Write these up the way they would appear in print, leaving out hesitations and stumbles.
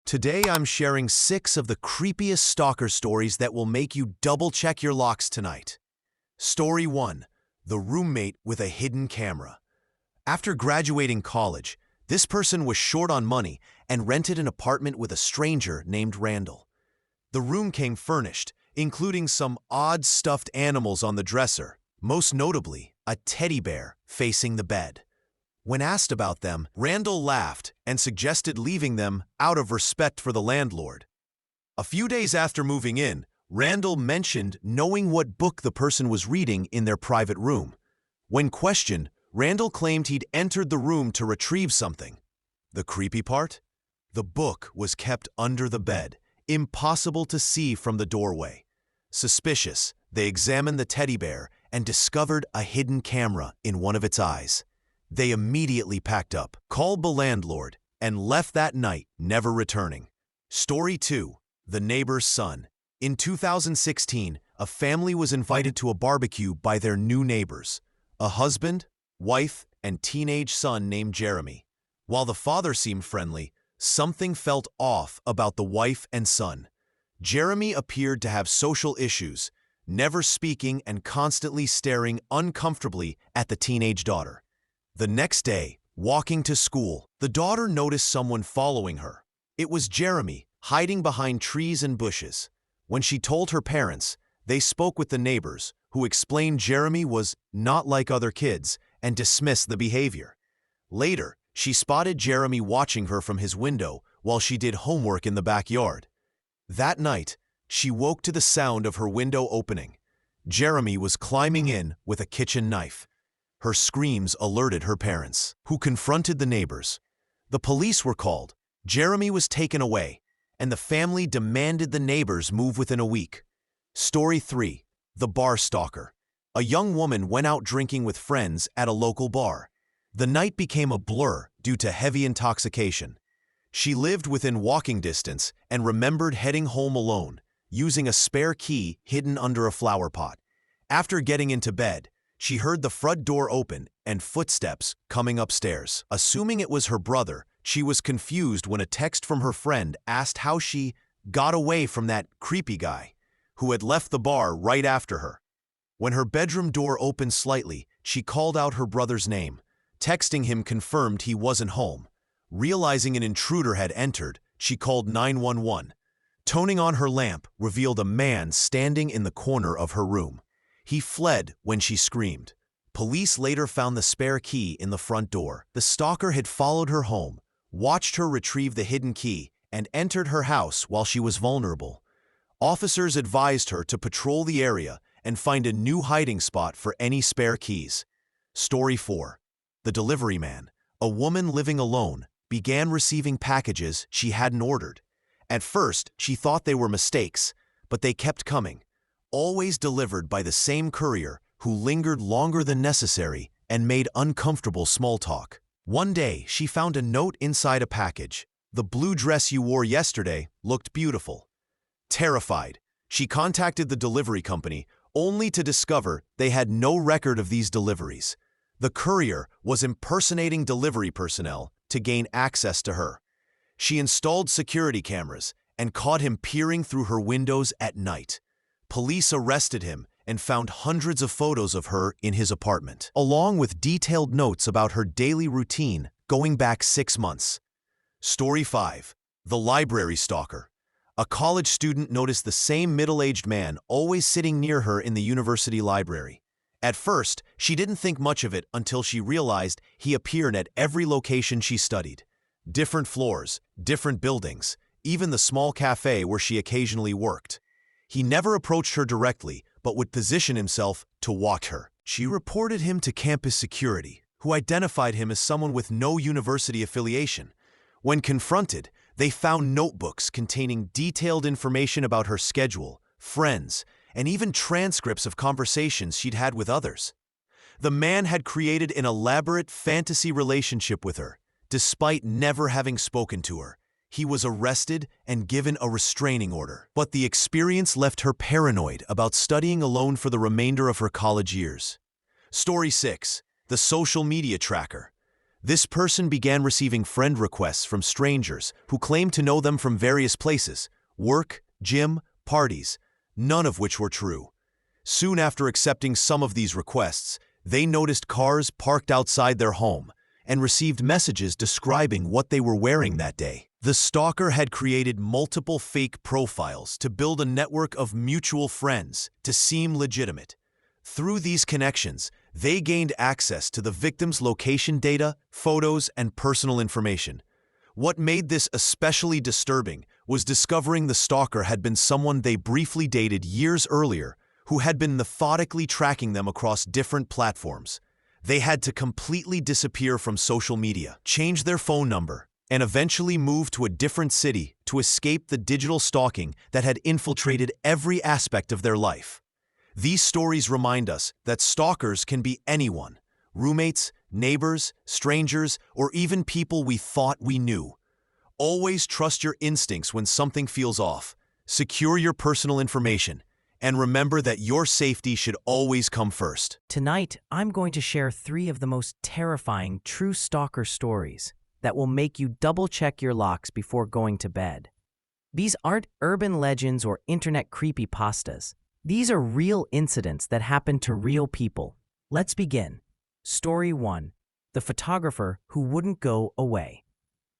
Today I'm sharing 6 of the creepiest stalker stories that will make you double-check your locks tonight. Story 1. The roommate with a hidden camera. After graduating college, this person was short on money and rented an apartment with a stranger named Randall. The room came furnished, including some odd stuffed animals on the dresser, most notably a teddy bear facing the bed. When asked about them, Randall laughed and suggested leaving them out of respect for the landlord. A few days after moving in, Randall mentioned knowing what book the person was reading in their private room. When questioned, Randall claimed he'd entered the room to retrieve something. The creepy part? The book was kept under the bed, impossible to see from the doorway. Suspicious, they examined the teddy bear and discovered a hidden camera in one of its eyes. They immediately packed up, called the landlord, and left that night, never returning. Story 2. The Neighbor's Son. In 2016, a family was invited to a barbecue by their new neighbors, a husband, wife, and teenage son named Jeremy. While the father seemed friendly, something felt off about the wife and son. Jeremy appeared to have social issues, never speaking and constantly staring uncomfortably at the teenage daughter. The next day, walking to school, the daughter noticed someone following her. It was Jeremy, hiding behind trees and bushes. When she told her parents, they spoke with the neighbors, who explained Jeremy was not like other kids and dismissed the behavior. Later, she spotted Jeremy watching her from his window while she did homework in the backyard. That night, she woke to the sound of her window opening. Jeremy was climbing in with a kitchen knife. Her screams alerted her parents, who confronted the neighbors. The police were called, Jeremy was taken away, and the family demanded the neighbors move within a week. Story 3. The Bar Stalker. A young woman went out drinking with friends at a local bar. The night became a blur due to heavy intoxication. She lived within walking distance and remembered heading home alone, using a spare key hidden under a flower pot. After getting into bed, she heard the front door open and footsteps coming upstairs. Assuming it was her brother, she was confused when a text from her friend asked how she got away from that creepy guy who had left the bar right after her. When her bedroom door opened slightly, she called out her brother's name. Texting him confirmed he wasn't home. Realizing an intruder had entered, she called 911. Toning on her lamp revealed a man standing in the corner of her room. He fled when she screamed. Police later found the spare key in the front door. The stalker had followed her home, watched her retrieve the hidden key, and entered her house while she was vulnerable. Officers advised her to patrol the area and find a new hiding spot for any spare keys. Story 4. The Delivery Man. A woman living alone began receiving packages she hadn't ordered. At first, she thought they were mistakes, but they kept coming, always delivered by the same courier who lingered longer than necessary and made uncomfortable small talk. One day, she found a note inside a package. The blue dress you wore yesterday looked beautiful. Terrified, she contacted the delivery company, only to discover they had no record of these deliveries. The courier was impersonating delivery personnel to gain access to her. She installed security cameras and caught him peering through her windows at night. Police arrested him and found hundreds of photos of her in his apartment, along with detailed notes about her daily routine going back 6 months. Story 5. The Library Stalker. A college student noticed the same middle-aged man always sitting near her in the university library. At first, she didn't think much of it until she realized he appeared at every location she studied. Different floors, different buildings, even the small cafe where she occasionally worked. He never approached her directly, but would position himself to watch her. She reported him to campus security, who identified him as someone with no university affiliation. When confronted, they found notebooks containing detailed information about her schedule, friends, and even transcripts of conversations she'd had with others. The man had created an elaborate fantasy relationship with her, despite never having spoken to her. He was arrested and given a restraining order, but the experience left her paranoid about studying alone for the remainder of her college years. Story 6. The Social Media Tracker. This person began receiving friend requests from strangers who claimed to know them from various places: work, gym, parties, none of which were true. Soon after accepting some of these requests, they noticed cars parked outside their home and received messages describing what they were wearing that day. The stalker had created multiple fake profiles to build a network of mutual friends to seem legitimate. Through these connections, they gained access to the victim's location data, photos, and personal information. What made this especially disturbing was discovering the stalker had been someone they briefly dated years earlier, who had been methodically tracking them across different platforms. They had to completely disappear from social media, change their phone number, and eventually move to a different city to escape the digital stalking that had infiltrated every aspect of their life. These stories remind us that stalkers can be anyone: roommates, neighbors, strangers, or even people we thought we knew. Always trust your instincts when something feels off. Secure your personal information, and remember that your safety should always come first. Tonight, I'm going to share 3 of the most terrifying true stalker stories that will make you double-check your locks before going to bed. These aren't urban legends or internet creepypastas. These are real incidents that happened to real people. Let's begin. Story 1. The photographer who wouldn't go away.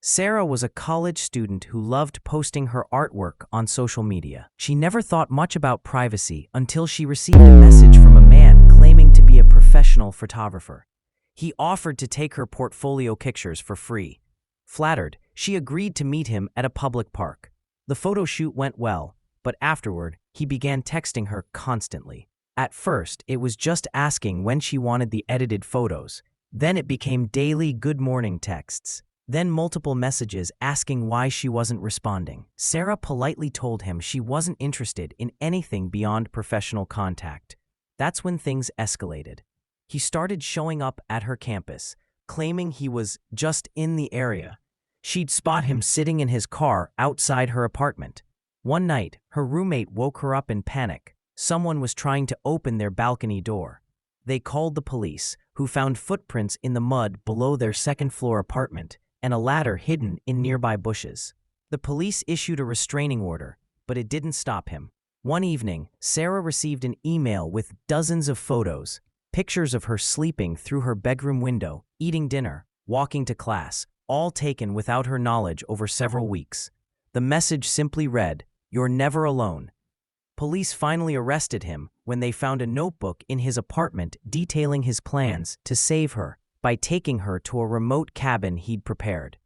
Sarah was a college student who loved posting her artwork on social media. She never thought much about privacy until she received a message from a man claiming to be a professional photographer. He offered to take her portfolio pictures for free. Flattered, she agreed to meet him at a public park. The photo shoot went well, but afterward, he began texting her constantly. At first, it was just asking when she wanted the edited photos. Then it became daily good morning texts. Then multiple messages asking why she wasn't responding. Sarah politely told him she wasn't interested in anything beyond professional contact. That's when things escalated. He started showing up at her campus, claiming he was just in the area. She'd spot him sitting in his car outside her apartment. One night, her roommate woke her up in panic. Someone was trying to open their balcony door. They called the police, who found footprints in the mud below their second-floor apartment and a ladder hidden in nearby bushes. The police issued a restraining order, but it didn't stop him. One evening, Sarah received an email with dozens of photos, pictures of her sleeping through her bedroom window, eating dinner, walking to class, all taken without her knowledge over several weeks. The message simply read, "You're never alone." Police finally arrested him when they found a notebook in his apartment detailing his plans to save her by taking her to a remote cabin he'd prepared.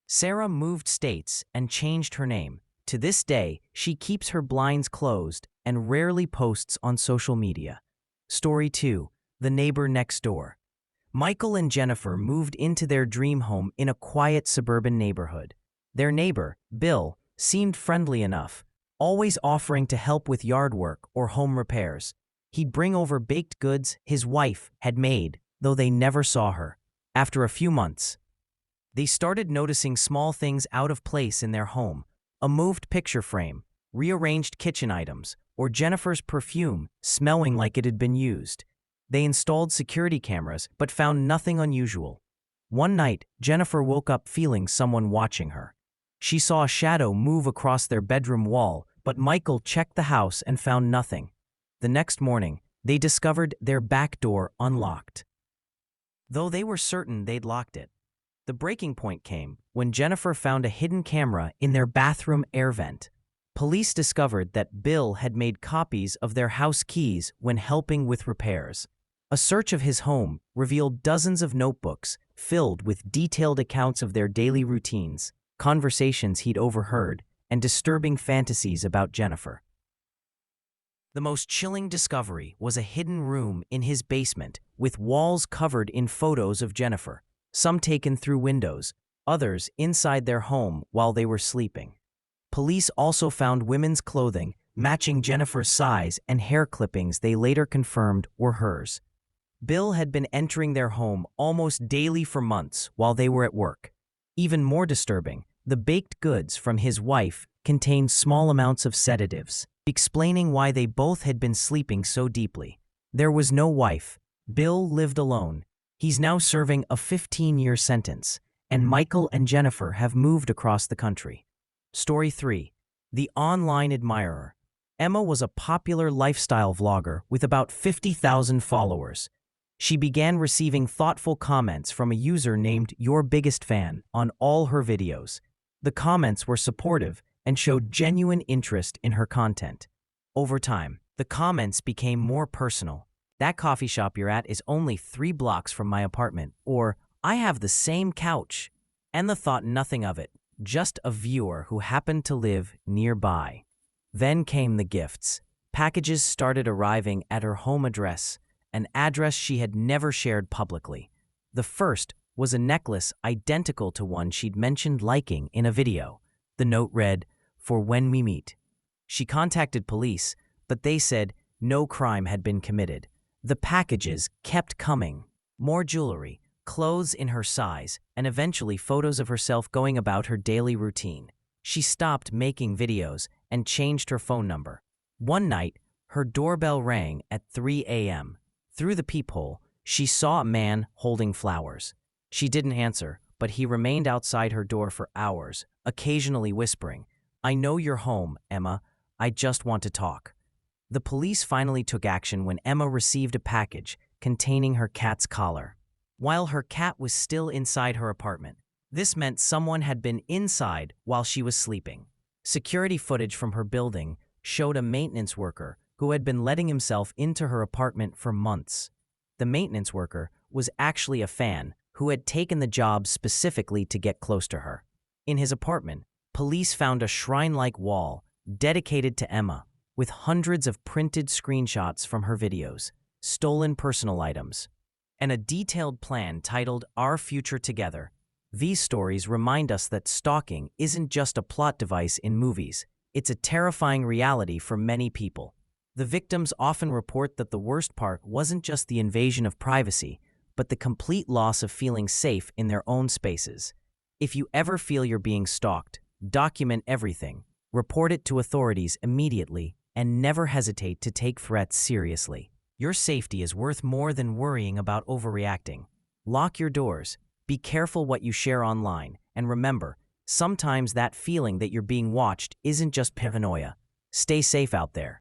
Sarah moved states and changed her name. To this day, she keeps her blinds closed and rarely posts on social media. Story 2. The neighbor next door. Michael and Jennifer moved into their dream home in a quiet suburban neighborhood. Their neighbor, Bill, seemed friendly enough, always offering to help with yard work or home repairs. He'd bring over baked goods his wife had made, though they never saw her. After a few months, they started noticing small things out of place in their home: a moved picture frame, rearranged kitchen items, or Jennifer's perfume smelling like it had been used. They installed security cameras but found nothing unusual. One night, Jennifer woke up feeling someone watching her. She saw a shadow move across their bedroom wall, but Michael checked the house and found nothing. The next morning, they discovered their back door unlocked, though they were certain they'd locked it. The breaking point came when Jennifer found a hidden camera in their bathroom air vent. Police discovered that Bill had made copies of their house keys when helping with repairs. A search of his home revealed dozens of notebooks filled with detailed accounts of their daily routines, conversations he'd overheard, and disturbing fantasies about Jennifer. The most chilling discovery was a hidden room in his basement with walls covered in photos of Jennifer, some taken through windows, others inside their home while they were sleeping. Police also found women's clothing matching Jennifer's size and hair clippings they later confirmed were hers. Bill had been entering their home almost daily for months while they were at work. Even more disturbing, the baked goods from his wife contained small amounts of sedatives, explaining why they both had been sleeping so deeply. There was no wife. Bill lived alone. He's now serving a 15-year sentence, and Michael and Jennifer have moved across the country. Story 3. The Online Admirer. Emma was a popular lifestyle vlogger with about 50,000 followers. She began receiving thoughtful comments from a user named Your Biggest Fan on all her videos. The comments were supportive and showed genuine interest in her content. Over time, the comments became more personal. That coffee shop you're at is only 3 blocks from my apartment, or I have the same couch. Emma thought nothing of it, just a viewer who happened to live nearby. Then came the gifts. Packages started arriving at her home address, an address she had never shared publicly. The first was a necklace identical to one she'd mentioned liking in a video. The note read, "For when we meet." She contacted police, but they said no crime had been committed. The packages kept coming. More jewelry, clothes in her size, and eventually photos of herself going about her daily routine. She stopped making videos and changed her phone number. One night, her doorbell rang at 3 a.m. Through the peephole, she saw a man holding flowers. She didn't answer, but he remained outside her door for hours, occasionally whispering, "I know you're home, Emma. I just want to talk." The police finally took action when Emma received a package containing her cat's collar. While her cat was still inside her apartment, this meant someone had been inside while she was sleeping. Security footage from her building showed a maintenance worker who had been letting himself into her apartment for months. The maintenance worker was actually a fan who had taken the job specifically to get close to her. In his apartment, police found a shrine-like wall dedicated to Emma, with hundreds of printed screenshots from her videos, stolen personal items, and a detailed plan titled Our Future Together. These stories remind us that stalking isn't just a plot device in movies. It's a terrifying reality for many people. The victims often report that the worst part wasn't just the invasion of privacy, but the complete loss of feeling safe in their own spaces. If you ever feel you're being stalked, document everything, report it to authorities immediately, and never hesitate to take threats seriously. Your safety is worth more than worrying about overreacting. Lock your doors, be careful what you share online, and remember, sometimes that feeling that you're being watched isn't just paranoia. Stay safe out there.